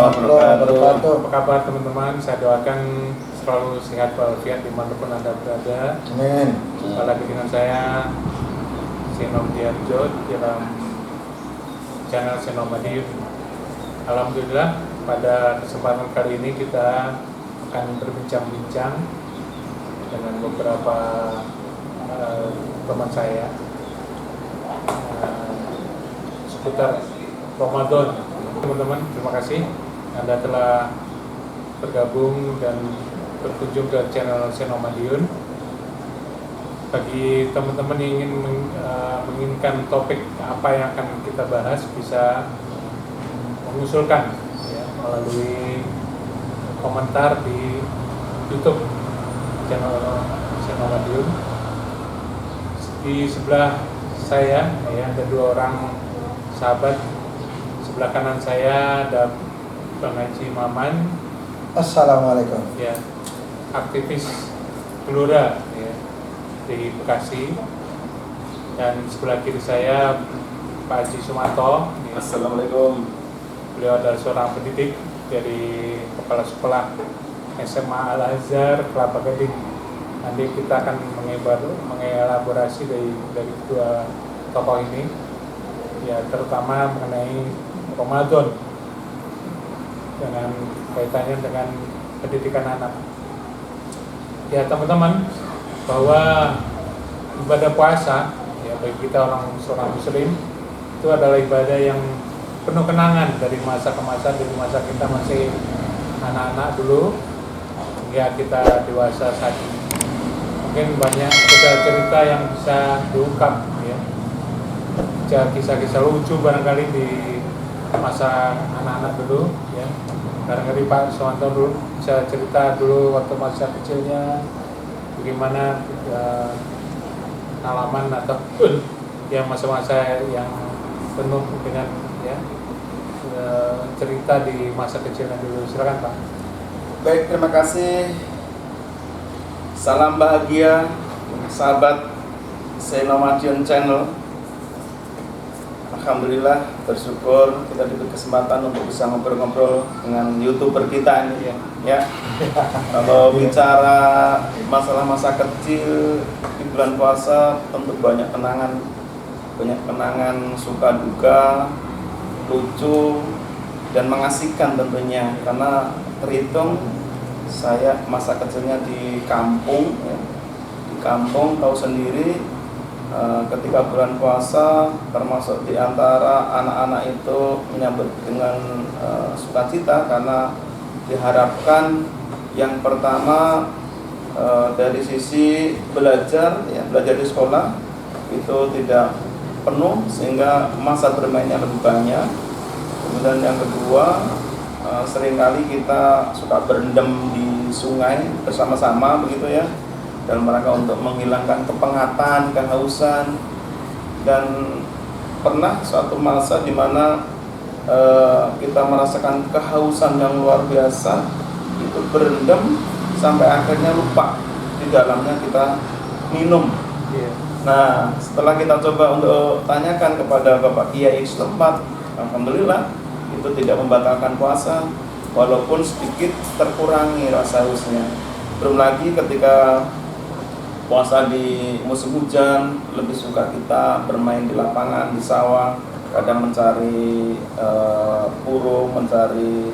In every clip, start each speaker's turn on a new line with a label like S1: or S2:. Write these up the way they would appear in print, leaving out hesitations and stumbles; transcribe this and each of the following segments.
S1: warahmatullahi wabarakatuh.
S2: Apa kabar teman-teman? Saya doakan selalu sehat walafiat dimanapun Anda berada.
S1: Amin.
S2: Jumpa lagi dengan saya Seno Diarjo dalam channel Seno Madiun. Alhamdulillah pada kesempatan kali ini kita akan berbincang-bincang dengan beberapa teman saya seputar Ramadan. Teman-teman, terima kasih Anda telah bergabung dan berkunjung ke channel Seno Madiun. Bagi teman-teman yang menginginkan topik apa yang akan kita bahas, bisa mengusulkan ya, melalui komentar di YouTube channel Seno Madiun. Di sebelah saya ya, ada dua orang sahabat. Sebelah kanan saya ada Bang Haji Maman.
S1: Assalamualaikum.
S2: Ya, aktivis Gelora ya, di Bekasi. Dan sebelah kiri saya Pak Haji Sumanto. Ya.
S3: Assalamualaikum.
S2: Beliau adalah seorang pendidik dari Kepala Sekolah SMA Al-Azhar Kelapa Gading. Nanti kita akan mengelaborasi dari kedua tokoh ini, ya terutama mengenai Ramadan dengan kaitannya dengan pendidikan anak. Ya teman-teman, bahwa ibadah puasa ya bagi kita seorang muslim itu adalah ibadah yang penuh kenangan dari masa ke masa, dari masa kita masih anak-anak dulu hingga kita dewasa saat ini. Mungkin banyak cerita yang bisa diungkap ya, kisah-kisah lucu barangkali di masa anak-anak dulu ya. Barangkali Pak Suwanto dulu bisa cerita dulu waktu masa kecilnya bagaimana pengalaman ataupun yang masa-masa yang penuh dengan ya cerita di masa kecilnya dulu. Silakan Pak.
S3: Baik, terima kasih. Salam bahagia sahabat Seno Madiun Channel. Alhamdulillah, bersyukur kita diberi kesempatan untuk bisa ngobrol-ngobrol dengan YouTuber kita ini ya. Kalau bicara masalah masa kecil di bulan puasa, tentu banyak kenangan suka duka, lucu dan mengasihkan tentunya, karena terhitung saya masa kecilnya di kampung ya. Di kampung tahu sendiri, ketika bulan puasa termasuk di antara anak-anak itu menyambut dengan sukacita, karena diharapkan yang pertama dari sisi belajar di sekolah itu tidak penuh sehingga masa bermainnya lebih banyak. Kemudian yang kedua, seringkali kita suka berendam di sungai bersama-sama begitu ya, dalam rangka untuk menghilangkan kepengatan, kehausan. Dan pernah suatu masa di mana kita merasakan kehausan yang luar biasa, itu berendam sampai akhirnya lupa di dalamnya kita minum. Nah, setelah kita coba untuk tanyakan kepada Bapak Kiai setempat, alhamdulillah itu tidak membatalkan puasa, walaupun sedikit terkurangi rasa hausnya. Belum lagi ketika puasa di musim hujan, lebih suka kita bermain di lapangan, di sawah, kadang mencari burung, mencari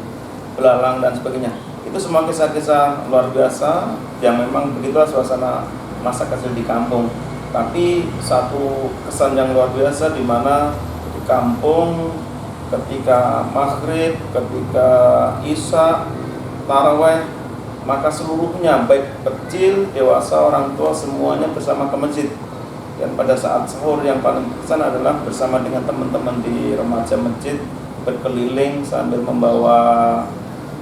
S3: belalang dan sebagainya. Itu semua kisah-kisah luar biasa yang memang begitulah suasana masa kecil di kampung. Tapi satu kesan yang luar biasa di mana di kampung ketika maghrib, ketika isya, taraweh, maka seluruhnya baik kecil, dewasa, orang tua semuanya bersama ke masjid. Dan pada saat sahur yang paling berkesan adalah bersama dengan teman-teman di remaja masjid, berkeliling sambil membawa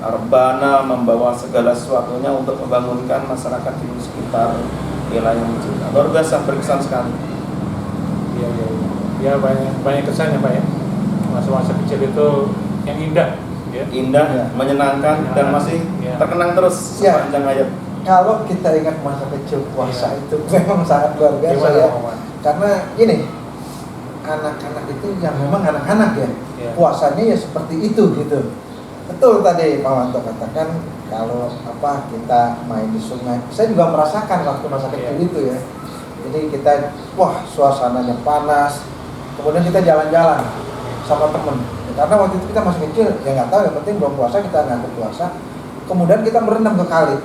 S3: rebana, membawa segala sesuatunya untuk membangunkan masyarakat di sekitar wilayah masjid. Luar biasa, berkesan sekali.
S2: Ya banyak kesan ya Pak ya. Masa-masa kecil itu yang indah. Ya.
S3: Indah, ya, menyenangkan, dan masih terkenang terus sepanjang hayat.
S1: Kalau kita ingat masa kecil puasa itu memang sangat luar biasa ya. Karena ini anak-anak itu yang memang anak-anak ya. Puasanya ya seperti itu gitu. Betul tadi Pak Wanto katakan kalau kita main di sungai. Saya juga merasakan waktu masa kecil itu ya. Jadi kita suasananya panas. Kemudian kita jalan-jalan sama temen. Karena waktu itu kita masih kecil, ya nggak tahu, yang penting belum puasa kita ngaku puasa. Kemudian kita berenang ke kali.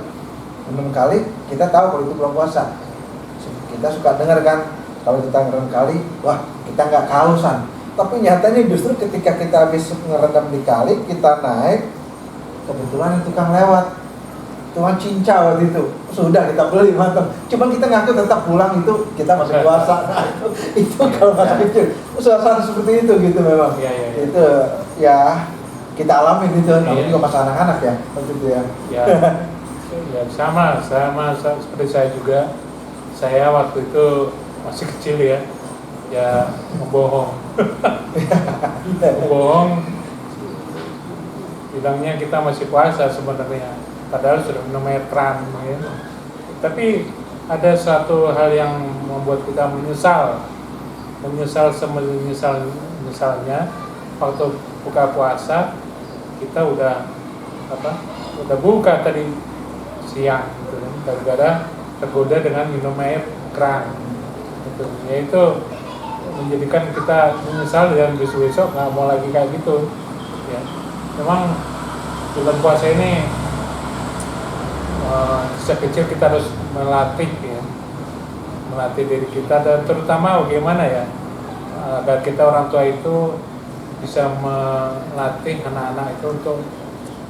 S1: Berenang kali, kita tahu kalau itu belum puasa. Kita suka dengar kan, kalau kita ngerendam kali, kita nggak kehausan. Tapi nyatanya justru ketika kita habis ngerendam di kali, kita naik, kebetulan yang tukang lewat, Tuhan cincau waktu itu, sudah kita beli mantap. Cuman kita ngaku tetap pulang itu kita masih puasa. Nah, itu kalau masa kecil, suasana seperti itu gitu memang. Itu ya kita alami gitu. Namanya juga masa anak-anak ya, waktu itu ya.
S2: Ya sama seperti saya juga. Saya waktu itu masih kecil ya membohong. Membohong. Bilangnya kita masih puasa sebenarnya, padahal sudah minum air keran. Tapi ada satu hal yang membuat kita menyesal misalnya waktu buka puasa kita udah buka tadi siang gitu kan, gara-gara tergoda dengan minum air keran gitu. Ya itu menjadikan kita menyesal dan besok-besok nggak mau lagi kayak gitu ya. Memang bulan puasa ini sejak kecil kita harus melatih diri kita, dan terutama bagaimana ya agar kita orang tua itu bisa melatih anak-anak itu untuk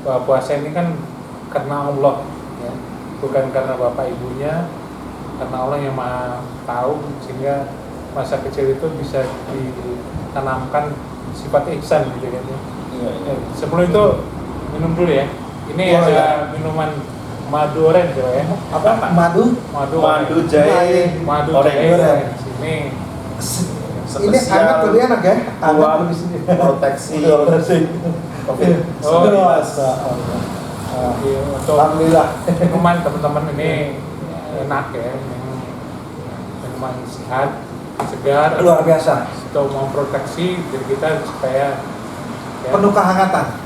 S2: bahwa puasa ini kan karena Allah ya, bukan karena bapak ibunya, karena Allah yang maha tahu, sehingga masa kecil itu bisa ditanamkan sifat ihsan gitu kan ya. Sebelum itu minum dulu ya. Ini ada minuman madu orange ya.
S1: Madu jahe
S3: orange.
S1: Ini hangat tuh dia anak ya.
S3: Buat proteksi COVID.
S1: Alhamdulillah.
S2: Minuman teman-teman ini enak ya. Minuman sehat, segar,
S1: luar biasa.
S2: Untuk memproteksi diri kita supaya
S1: penuh kehangatan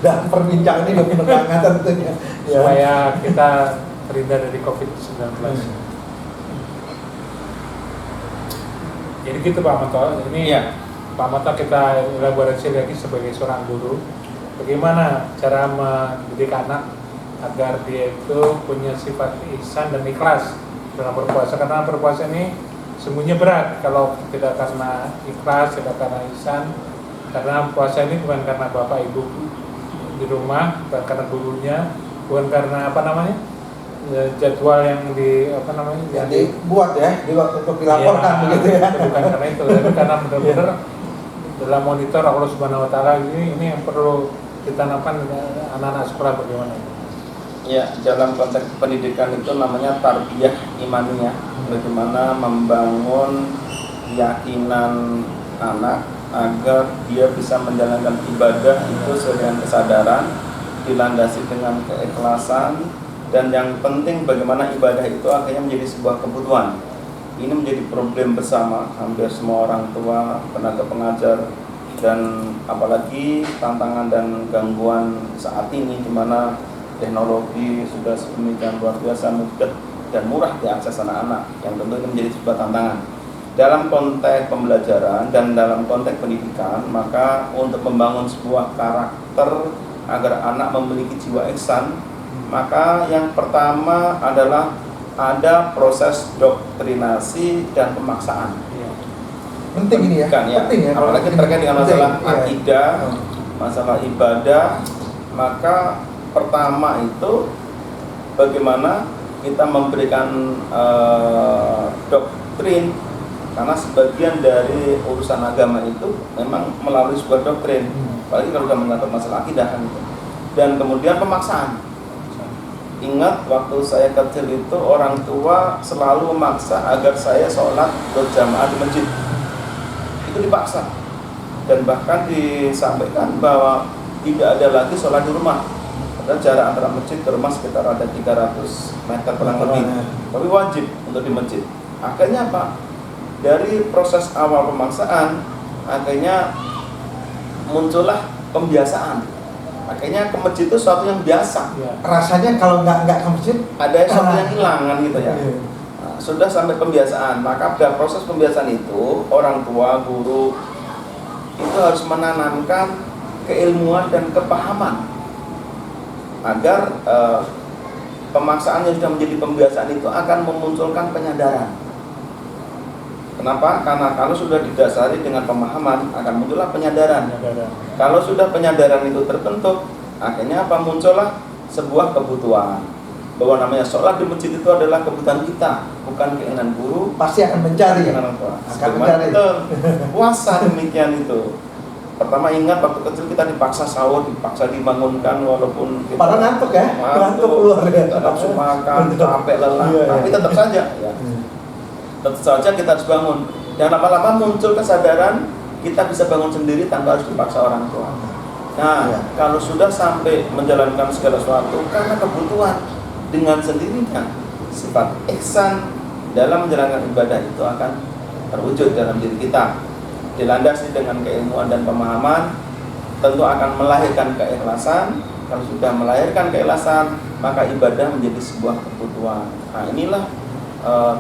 S1: dan perbincangan ini penuh kehangatan tentunya
S2: supaya kita terhindar dari COVID-19. Jadi gitu Pak Manto, ini Pak Manto kita elaborasi lagi sebagai seorang guru, bagaimana cara mendidik anak agar dia itu punya sifat ihsan dan ikhlas dalam berpuasa, karena berpuasa ini sungguhnya berat kalau tidak karena ikhlas, tidak karena ihsan. Karena puasa ini bukan karena bapak ibu di rumah, bukan karena gurunya, bukan karena jadwal yang yang
S1: dibuat ya, untuk dilaporkan begitu ya.
S2: Bukan karena itu, tapi karena benar-benar dalam monitor Allah Subhanahu Wa Taala ini yang perlu ditanamkan anak-anak sekolah bagaimana?
S3: Ya, dalam konteks pendidikan itu namanya tarbiyah imaniyah, bagaimana membangun keyakinan anak agar dia bisa menjalankan ibadah itu sesuai dengan kesadaran, dilandasi dengan keikhlasan, dan yang penting bagaimana ibadah itu akhirnya menjadi sebuah kebutuhan. Ini menjadi problem bersama hampir semua orang tua, tenaga pengajar, dan apalagi tantangan dan gangguan saat ini di mana teknologi sudah sedemikian luar biasa mudah dan murah diakses anak-anak, yang tentu ini menjadi sebuah tantangan. Dalam konteks pembelajaran dan dalam konteks pendidikan, maka untuk membangun sebuah karakter agar anak memiliki jiwa ihsan, maka yang pertama adalah ada proses doktrinasi dan pemaksaan.
S1: Penting ini ya.
S3: Penting ya. Apalagi terkait dengan masalah akidah, masalah ibadah, maka pertama itu bagaimana kita memberikan doktrin. Karena sebagian dari urusan agama itu memang melalui sebuah doktrin, apalagi kalau sudah mengatur masalah akidah kan itu. Dan kemudian pemaksaan. Ingat waktu saya kecil itu orang tua selalu memaksa agar saya sholat berjamaah di masjid. Itu dipaksa. Dan bahkan disampaikan bahwa tidak ada lagi sholat di rumah. Padahal jarak antara masjid ke rumah sekitar ada 300 meter kurang lebih. Tapi wajib untuk di masjid. Akhirnya apa? Dari proses awal pemaksaan, akhirnya muncullah pembiasaan. Makanya ke masjid itu sesuatu yang biasa.
S2: Ya.
S1: Rasanya kalau nggak ke masjid,
S3: Ada sesuatu yang hilang kan gitu ya.
S1: Iya.
S3: Nah, sudah sampai pembiasaan, maka pada proses pembiasaan itu orang tua, guru itu harus menanamkan keilmuan dan kepahaman agar pemaksaan yang sudah menjadi pembiasaan itu akan memunculkan penyadaran. Kenapa? Karena kalau sudah didasari dengan pemahaman akan muncullah penyadaran. Kalau sudah penyadaran itu terbentuk, akhirnya apa? Muncullah sebuah kebutuhan. Bahwa namanya sholat di masjid itu adalah kebutuhan kita, bukan keinginan guru,
S1: pasti akan mencari.
S3: keinginan orang tua.
S1: Akan mencari.
S3: Betul. Puasa demikian itu. Pertama ingat waktu kecil kita dipaksa sahur, dipaksa dibangunkan walaupun kita
S1: Padahal ngantuk ya, ngantuk keluar ya.
S3: nafsu makan, capek, lelah,
S1: Iya, iya.
S3: tapi tetap saja ya. Tetap saja kita harus bangun. Dan lama-lama muncul kesadaran kita bisa bangun sendiri tanpa harus dipaksa orang tua. Nah,
S1: Iya.
S3: kalau sudah sampai menjalankan segala sesuatu karena kebutuhan, dengan sendirinya sifat ihsan dalam menjalankan ibadah itu akan terwujud dalam diri kita. Dilandasi dengan keilmuan dan pemahaman, tentu akan melahirkan keikhlasan. Kalau sudah melahirkan keikhlasan, maka ibadah menjadi sebuah kebutuhan. Nah, inilah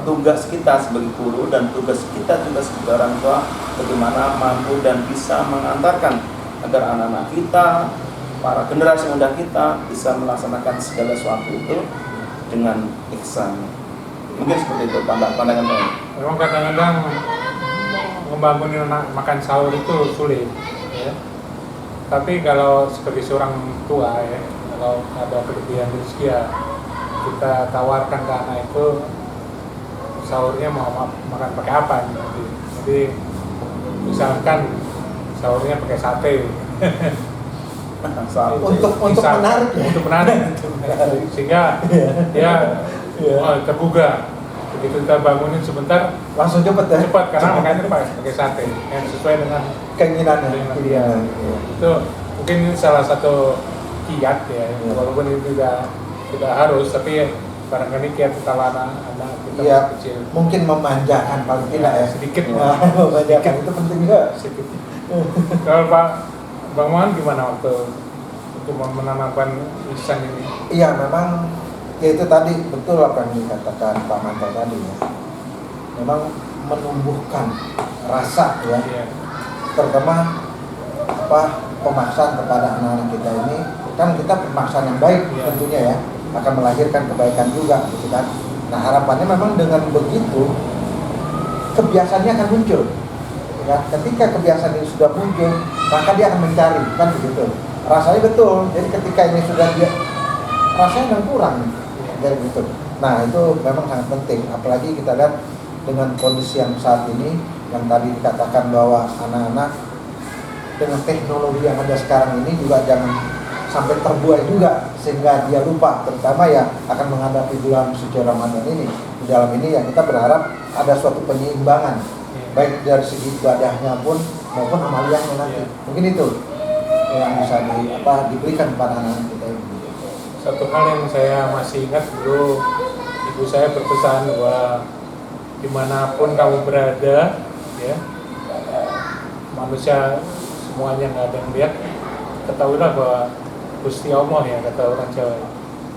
S3: tugas kita sebagai guru dan tugas kita juga sebagai orang tua, bagaimana mampu dan bisa mengantarkan agar anak-anak kita, para generasi muda kita bisa melaksanakan segala sesuatu itu dengan ihsan. Mungkin seperti itu pandangan saya.
S2: Memang kadang-kadang membangun anak makan sahur itu sulit, ya. Tapi kalau sebagai seorang tua ya, kalau ada kelebihan rezeki ya kita tawarkan ke anak itu sahurnya mau makan pakai apa nih. Jadi misalkan sahurnya pakai sate.
S1: Untuk menarik ya.
S2: Untuk menarik. Sehingga dia tergugah. Begitu kita bangunin sebentar
S1: Langsung cepet ya.
S2: cepat karena makanya pakai sate yang sesuai dengan
S1: Keinginannya.
S2: dengan dia. Itu mungkin ini salah satu kiat ya, walaupun itu tidak harus, tapi barangkali kiat kalau anak kita
S1: Iya,
S2: masih kecil
S1: mungkin memanjakan paling tidak ya.
S2: sedikit
S1: Nah, memanjakan itu penting juga.
S2: sedikit. Kalau Bang Mohan gimana waktu untuk menanamkan ihsan ini?
S1: Iya, memang ya itu tadi betul apa yang dikatakan Pak Manto tadi ya. Memang menumbuhkan rasa ya,
S2: Iya.
S1: terutama pemaksaan kepada anak-anak kita ini, kan kita pemaksaan yang baik
S2: Iya.
S1: tentunya ya, akan melahirkan kebaikan juga gitu kan. Nah, harapannya memang dengan begitu kebiasaannya akan muncul. Ya, ketika kebiasaan ini sudah muncul, maka dia akan mencari, kan begitu. Rasanya betul. Jadi ketika ini sudah dia rasanya yang kurang, jadi gitu. Nah, itu memang sangat penting. Apalagi kita lihat dengan kondisi yang saat ini, yang tadi dikatakan bahwa anak-anak dengan teknologi yang ada sekarang ini juga jangan sampai terbuai juga sehingga dia lupa, terutama ya akan menghadapi bulan suci Ramadan ini. Di dalam ini ya kita berharap ada suatu penyeimbangan, baik dari segi ibadahnya pun maupun amaliyahnya nanti. Mungkin itu yang bisa diberikan kepada anak-anak kita ini.
S2: Satu hal yang saya masih ingat dulu, ibu saya berpesan bahwa dimanapun kamu berada, ya, manusia semuanya nggak ada yang lihat, ketahuilah bahwa Gusti Allah ya, kata orang Jawa,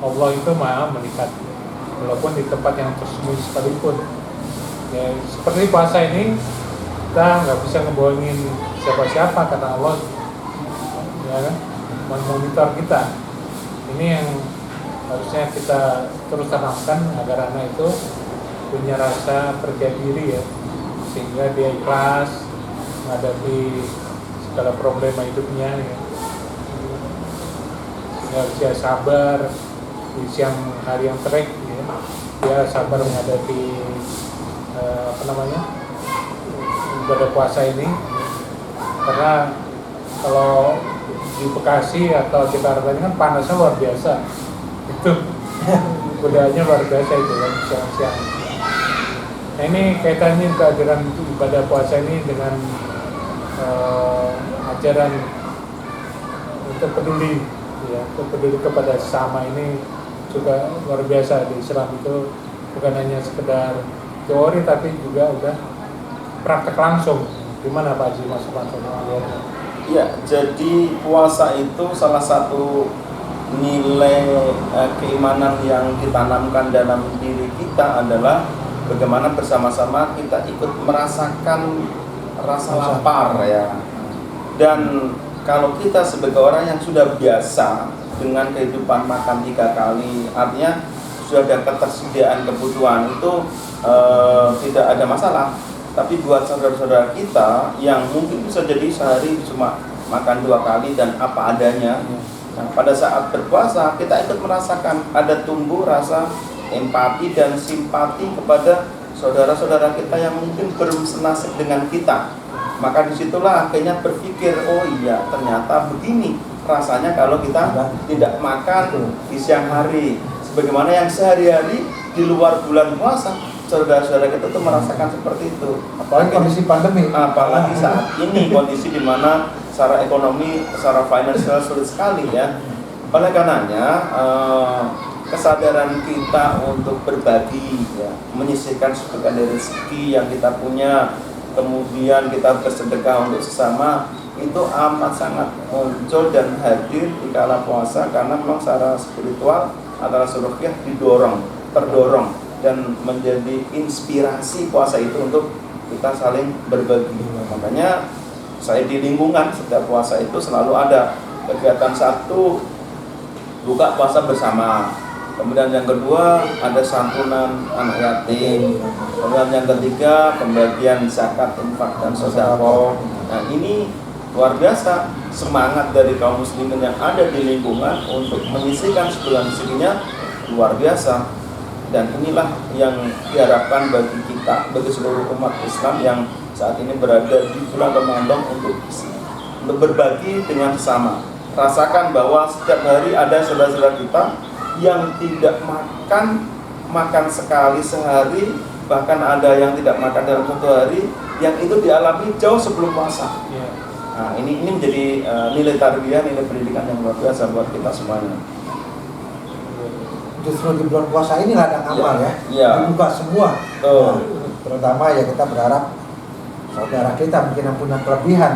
S2: Allah itu maha melihat, walaupun di tempat yang tersembunyi sekalipun. Ya, seperti puasa ini kita nggak bisa ngebohongin siapa-siapa karena Allah ya kan, memonitor kita. Ini yang harusnya kita terus tanamkan agar anak itu punya rasa percaya diri ya, sehingga dia ikhlas menghadapi segala problema hidupnya ya. Sehingga dia sabar di siang hari yang terik ya. Dia sabar menghadapi ibadah puasa ini, karena kalau di Bekasi atau Jakarta ini kan panasnya luar biasa, itu godaannya luar biasa itu kan siang-siang. Nah, ini kaitannya kehadiran ibadah puasa ini dengan ajaran untuk peduli ya, untuk peduli kepada sesama ini juga luar biasa. Di Islam itu bukan hanya sekedar teori tapi juga udah praktek langsung. Gimana Pak Haji Mas Panto?
S3: Ya, jadi puasa itu salah satu nilai keimanan yang ditanamkan dalam diri kita adalah bagaimana bersama-sama kita ikut merasakan rasa lapar ya. Dan kalau kita sebagai orang yang sudah biasa dengan kehidupan makan 3 kali, artinya sudah ada ketersediaan kebutuhan itu tidak ada masalah. Tapi buat saudara-saudara kita yang mungkin bisa jadi sehari cuma makan 2 kali dan apa adanya, nah, pada saat berpuasa kita ikut merasakan ada tumbuh rasa empati dan simpati kepada saudara-saudara kita yang mungkin bersenasib dengan kita. Maka disitulah akhirnya berpikir, oh iya ternyata begini rasanya kalau kita tidak makan di siang hari. Sebagaimana yang sehari-hari di luar bulan puasa, saudara-saudara kita tuh merasakan seperti itu.
S1: Apalagi kondisi pandemi.
S3: Apalagi saat ini kondisi di mana secara ekonomi, secara finansial sulit sekali ya. Oleh karenanya kesadaran kita untuk berbagi ya, menyisihkan sebagian dari rezeki yang kita punya, kemudian kita bersedekah untuk sesama, itu amat sangat muncul dan hadir di kala puasa, karena memang secara spiritual antara suruhiyah terdorong dan menjadi inspirasi puasa itu untuk kita saling berbagi. Makanya saya di lingkungan setiap puasa itu selalu ada kegiatan satu, buka puasa bersama. Kemudian yang kedua ada santunan anak yatim. Kemudian yang ketiga pembagian zakat, infak dan sedekah. Nah ini luar biasa semangat dari kaum muslimin yang ada di lingkungan untuk menyisihkan sebulan rezekinya luar biasa. Dan inilah yang diharapkan bagi kita, bagi seluruh umat Islam yang saat ini berada di bulan Ramadan untuk berbagi dengan sesama. Rasakan bahwa setiap hari ada saudara-saudara kita yang tidak makan sekali sehari, bahkan ada yang tidak makan dalam 1 hari, yang itu dialami jauh sebelum puasa. Nah, ini menjadi nilai tarbiyah, nilai pendidikan yang luar biasa buat kita semuanya.
S1: Justru di bulan puasa ini ladang amal ya. Dibuka semua. Nah, terutama ya kita berharap saudara kita mungkin yang punya kelebihan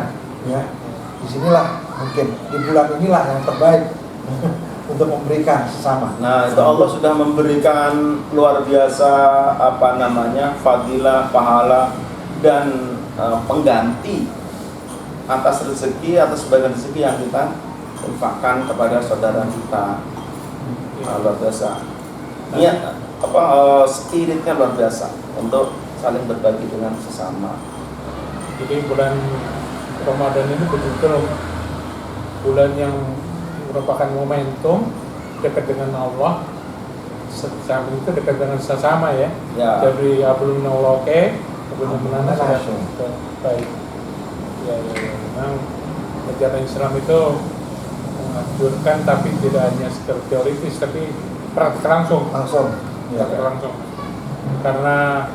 S1: ya. Disinilah mungkin di bulan inilah yang terbaik untuk memberikan sesama.
S3: Nah, itu Allah sudah memberikan luar biasa fadilah, pahala dan pengganti atas rezeki, atas sebagian rezeki yang kita infakkan kepada saudara kita. Luar biasa. Niat spiritnya luar biasa untuk saling berbagi dengan sesama.
S2: Jadi bulan Ramadan ini betul-betul bulan yang merupakan momentum dekat dengan Allah. Samping itu dekat dengan sesama ya. Jadi belum noloke, belum menanda baik. Ya. Memang ajaran Islam itu menganjurkan, tapi tidak hanya sekedar teoritis, tapi praktik langsung. Praktik langsung. Karena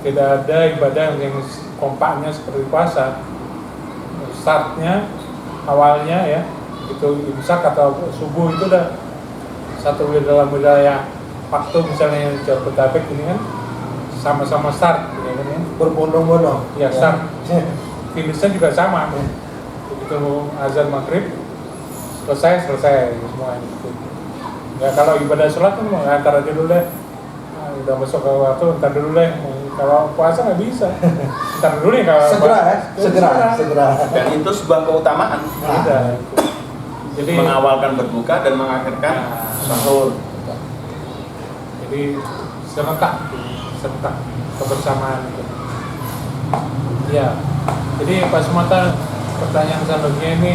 S2: tidak ada ibadah yang kompaknya seperti puasa. Startnya, awalnya ya, itu imsak atau subuh itu udah satu dalam wilayah waktu, misalnya Jabodetabek ini kan sama-sama start, ya kan ya?
S1: Berbondong-bondong.
S2: Ya start. Finishnya juga sama. Begitu azan maghrib selesai semua itu. Ya kalau ibadah sholat kan ngantar aja dulu deh. Udah masuk ke waktu, ntar dulu deh. Kalau puasa nggak bisa. Ntar dulu ya kalau
S1: segera.
S3: Dan itu sebuah keutamaan.
S2: Jadi
S3: mengawalkan berbuka dan mengakhirkan sahur.
S2: Jadi serentak kebersamaan itu. Ya. Jadi Pak Sumata, pertanyaan selanjutnya ini,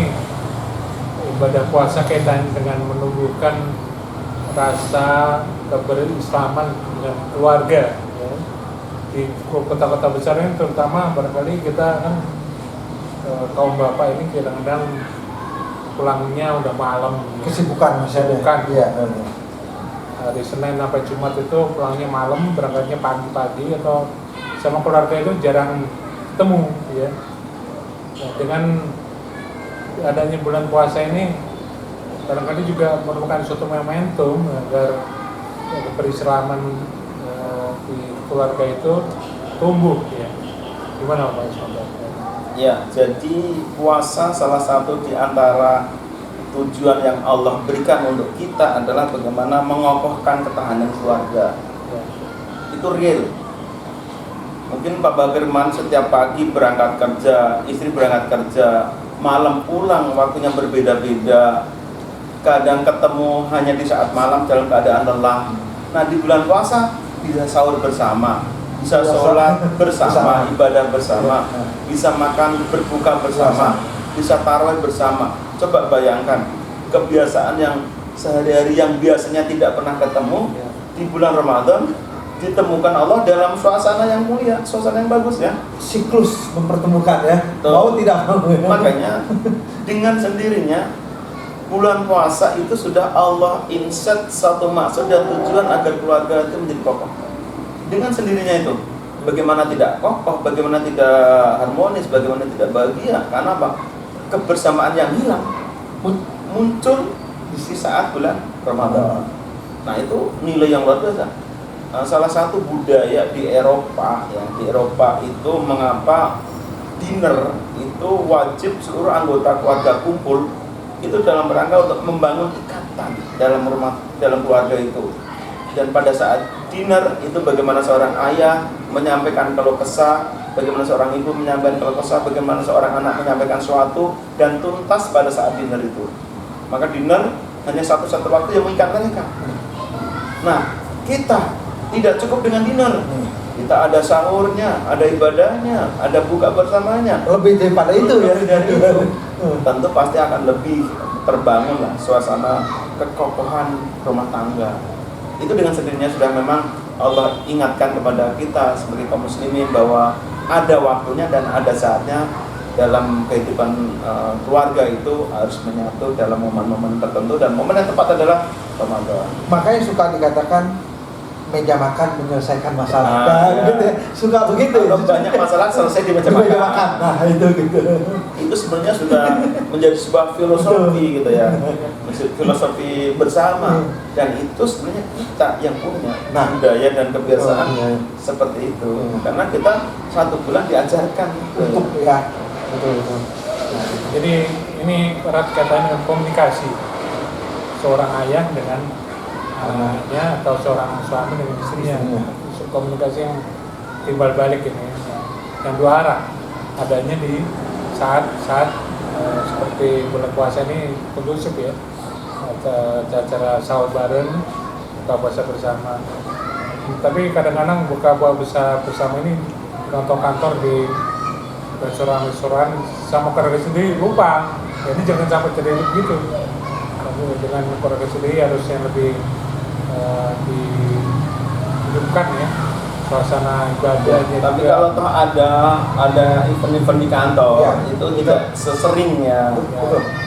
S2: ibadah puasa kaitan dengan menumbuhkan rasa keberislaman dengan keluarga ya. Di kota-kota besar ini terutama barangkali kita kan kaum bapak ini kadang-kadang pulangnya udah malam,
S1: kesibukan
S2: ya. Hari Senin sampai Jumat itu pulangnya malam, berangkatnya pagi-pagi atau sama keluarga itu jarang ketemu ya. Nah, dengan adanya bulan puasa ini barangkali juga merupakan suatu momentum agar keberislaman di keluarga itu tumbuh ya. Gimana Pak Ismail?
S3: Ya, jadi puasa salah satu di antara tujuan yang Allah berikan untuk kita adalah bagaimana mengokohkan ketahanan keluarga. Itu real. Mungkin Pak Bagirman setiap pagi berangkat kerja, istri berangkat kerja, malam pulang waktunya berbeda-beda. Kadang ketemu hanya di saat malam dalam keadaan lelah. Nah, di bulan puasa bisa sahur bersama, bisa sholat bersama, ibadah bersama, bisa makan berbuka bersama, bisa tarawih bersama. Coba bayangkan kebiasaan yang sehari-hari yang biasanya tidak pernah ketemu di bulan Ramadan ditemukan Allah dalam suasana yang mulia, suasana yang bagus ya.
S1: Siklus mempertemukan ya.
S3: Tuh.
S1: Mau tidak mau.
S3: Makanya dengan sendirinya bulan puasa itu sudah Allah inset satu maksud dan tujuan agar keluarga itu menjadi kokoh. Dengan sendirinya itu, bagaimana tidak kokoh, bagaimana tidak harmonis, bagaimana tidak bahagia. Karena apa? Kebersamaan yang hilang muncul di saat bulan Ramadan. Nah, itu nilai yang luar biasa. Salah satu budaya di Eropa ya, di Eropa itu mengapa dinner itu wajib seluruh anggota keluarga kumpul itu dalam rangka untuk membangun ikatan dalam rumah, dalam keluarga itu. Dan pada saat dinner itu bagaimana seorang ayah menyampaikan keluh kesah, bagaimana seorang ibu menyampaikan keluh kesah, bagaimana seorang anak menyampaikan suatu dan tuntas pada saat dinner itu. Maka dinner hanya satu-satu waktu yang mengikat mereka. Nah, kita tidak cukup dengan dinner. Kita ada sahurnya, ada ibadahnya, ada buka bersamanya.
S1: Lebih daripada itu ya.
S3: Lebih dari itu. Tentu pasti akan lebih terbangun lah suasana kekokohan rumah tangga. Itu dengan sendirinya sudah memang Allah ingatkan kepada kita sebagai kaum muslimin bahwa ada waktunya dan ada saatnya dalam kehidupan keluarga itu harus menyatu dalam momen-momen tertentu, dan momen yang tepat adalah Ramadan.
S1: Makanya suka dikatakan meja makan menyelesaikan masalah.
S3: Nah, ya.
S1: Gitu ya. Suka begitu.
S3: Kalau banyak masalah selesai di meja makan.
S1: Nah, itu gitu.
S3: Itu sebenarnya sudah menjadi sebuah filosofi gitu ya, filosofi bersama, dan itu sebenarnya kita yang punya budaya dan kebiasaan seperti itu, karena kita satu bulan diajarkan
S1: untuk ya betul.
S2: Nah, jadi ini erat kaitannya dengan komunikasi seorang ayah dengan anaknya atau seorang suami dengan istrinya. Komunikasi yang timbal balik ini yang dua arah adanya di saat seperti bulan puasa ini kondusif ya, acara sahur bareng, buka puasa bersama. Tapi kadang-kadang buka puasa bersama ini kantor di restoran sama keluarga sendiri lupa. Jadi jangan sampai terjadi begitu. Dengan keluarga sendiri harus yang lebih dihidupkan ya suasana ibadahnya.
S3: Tapi
S2: juga.
S3: kalau toh ada event-event di kantor itu tidak sesering ya.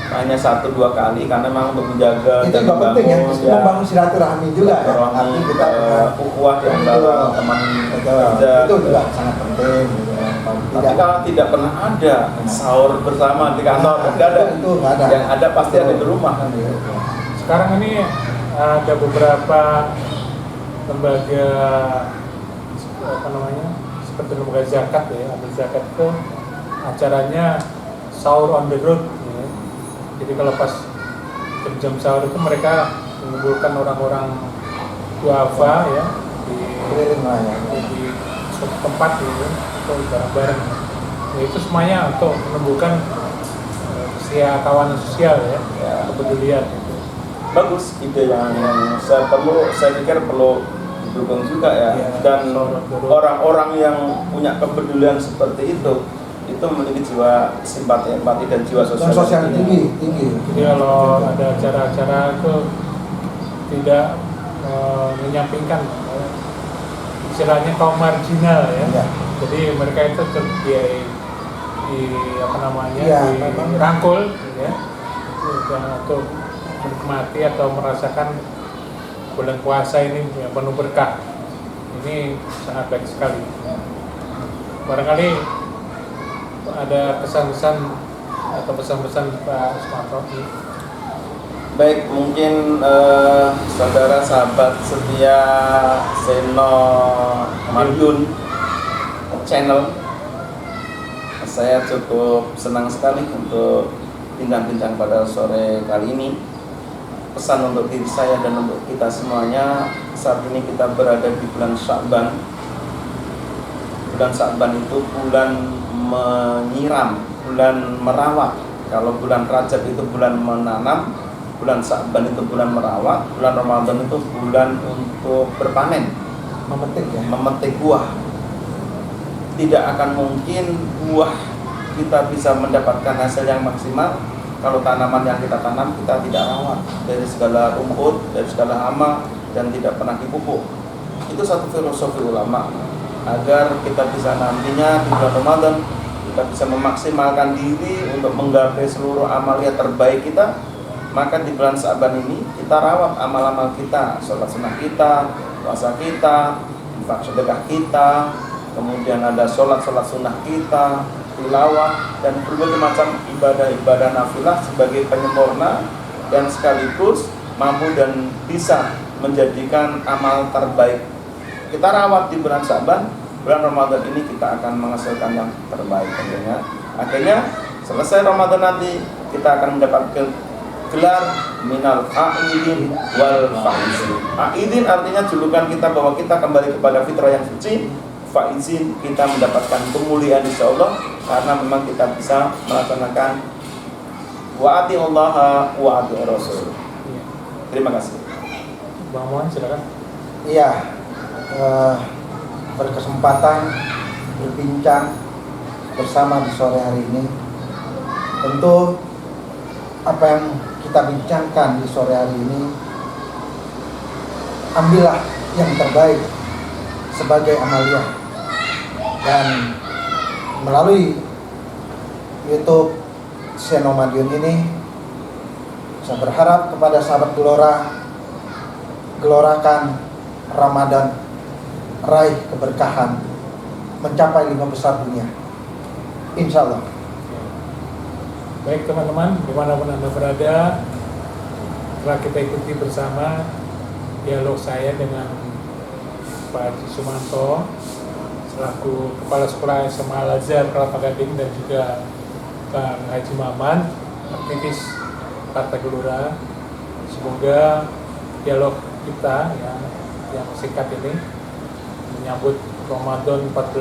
S3: Hanya 1-2 kali karena memang untuk menjaga
S1: itu
S3: dan
S1: juga penting ya, membangun silaturahmi juga ya.
S3: Arti kita ukhuwah di antara teman kerja.
S1: Itu juga sangat penting gitu ya.
S3: Tapi kalau tidak pernah ada sahur bersama di kantor, tidak ada.
S1: Itu nggak ada.
S3: Yang ada pasti ada di rumah kan.
S2: Sekarang ini ada beberapa lembaga seperti lembaga zakat ya, ambil zakat itu acaranya sahur on the road ya. Jadi kalau pas jam sahur itu mereka mengumpulkan orang-orang duafa ya di suatu tempat gitu untuk bareng-bareng. Ya, itu semuanya untuk menumbuhkan kawanan sosial ya, kepedulian gitu.
S3: Bagus, ide yang saya pikir perlu didukung juga ya. Dan orang-orang yang punya kepedulian seperti itu memiliki jiwa simpati, empati dan jiwa sosial yang
S1: tinggi.
S2: Jadi kalau ada acara-acara itu tidak menyampingkan istilahnya kaum marginal ya. Jadi mereka itu dirangkul ya, untuk menikmati atau merasakan bulan puasa ini yang penuh berkah. Ini sangat baik sekali. Barangkali ada kesan-kesan atau pesan-pesan Pak Usmanto.
S3: Baik, mungkin saudara sahabat setia Seno Madiun channel, saya cukup senang sekali untuk bincang-bincang pada sore kali ini. Pesan untuk diri saya dan untuk kita semuanya, saat ini kita berada di bulan Sya'ban. Bulan Sya'ban itu bulan menyiram, bulan merawat. Kalau bulan Rajab itu bulan menanam, bulan Sya'ban itu bulan merawat, bulan Ramadan itu bulan untuk berpanen,
S1: Memetik ya.
S3: memetik buah. Tidak akan mungkin buah kita bisa mendapatkan hasil yang maksimal kalau tanaman yang kita tanam kita tidak rawat, dari segala rumput, dari segala hama, dan tidak pernah dipupuk. Itu satu filosofi ulama, agar kita bisa nantinya di bulan Ramadan kita bisa memaksimalkan diri untuk menggapai seluruh amalia terbaik kita. Maka di bulan Sya'ban ini kita rawat amal-amal kita, sholat sunnah kita, puasa kita, infak sedekah kita, kemudian ada sholat-sholat sunnah kita, tilawah, dan berbagai macam ibadah-ibadah nafilah sebagai penyempurna dan sekaligus mampu dan bisa menjadikan amal terbaik. Kita rawat di bulan Sya'ban, bulan Ramadan ini kita akan menghasilkan yang terbaik tentunya. Akhirnya selesai Ramadan nanti kita akan mendapatkan gelar minal a'idin wal faizin. A'idin artinya julukan kita bahwa kita kembali kepada fitrah yang suci. Faizin, kita mendapatkan kemuliaan insyaallah karena memang kita bisa melaksanakan wa'ati Allah wa'ati Rasul.
S2: Iya.
S3: Terima kasih.
S2: Bang Mohan silakan.
S1: Iya, berkesempatan berbincang bersama di sore hari ini. Tentu apa yang kita bincangkan di sore hari ini, ambillah yang terbaik sebagai amalia. Dan melalui YouTube Seno Madiun ini, saya berharap kepada sahabat Gelora, gelorakan Ramadan, raih keberkahan, mencapai 5 besar dunia, insya Allah.
S2: Baik teman-teman, dimanapun Anda berada, telah kita ikuti bersama dialog saya dengan Pak Haji Sumanto selaku Kepala Sekolah SMA Al-Azhar Kelapa Gading, dan juga Kang Haji Maman, aktivis Partai Gelora. Semoga dialog kita yang singkat ini menyambut Ramadan 42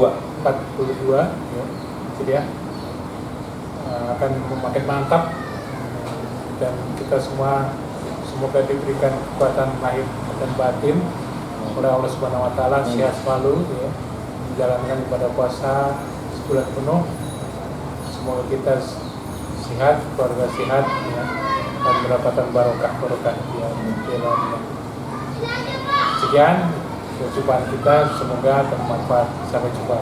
S2: ya, jadi ya akan makin mantap, dan kita semua semoga diberikan kekuatan lahir dan batin oleh Allah Subhanahu wa taala, sehat selalu ya, menjalankan ibadah puasa sebulan penuh. Semoga kita sehat, keluarga sehat ya, dan mendapatkan barokah ya di dalamnya. Sekian perjumpaan kita, semoga bermanfaat. Sampai jumpa.